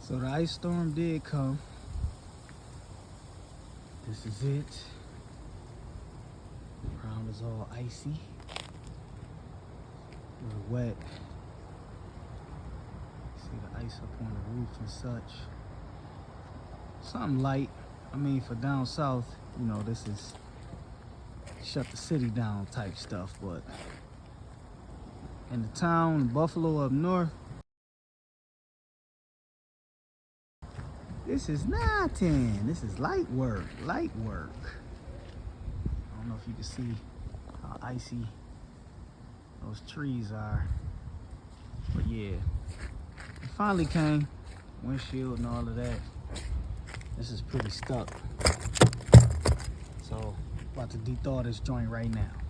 So the ice storm did come. This is it. The ground is all icy. A little wet. See the ice up on the roof and such. Something light. I mean, for down south, you know, this is shut the city down type stuff, but in the town, Buffalo up north, this is nothing. This is light work, light work. I don't know if you can see how icy those trees are, but yeah, it finally came. Windshield and all of that. This is pretty stuck. So, about to de-thaw this joint right now.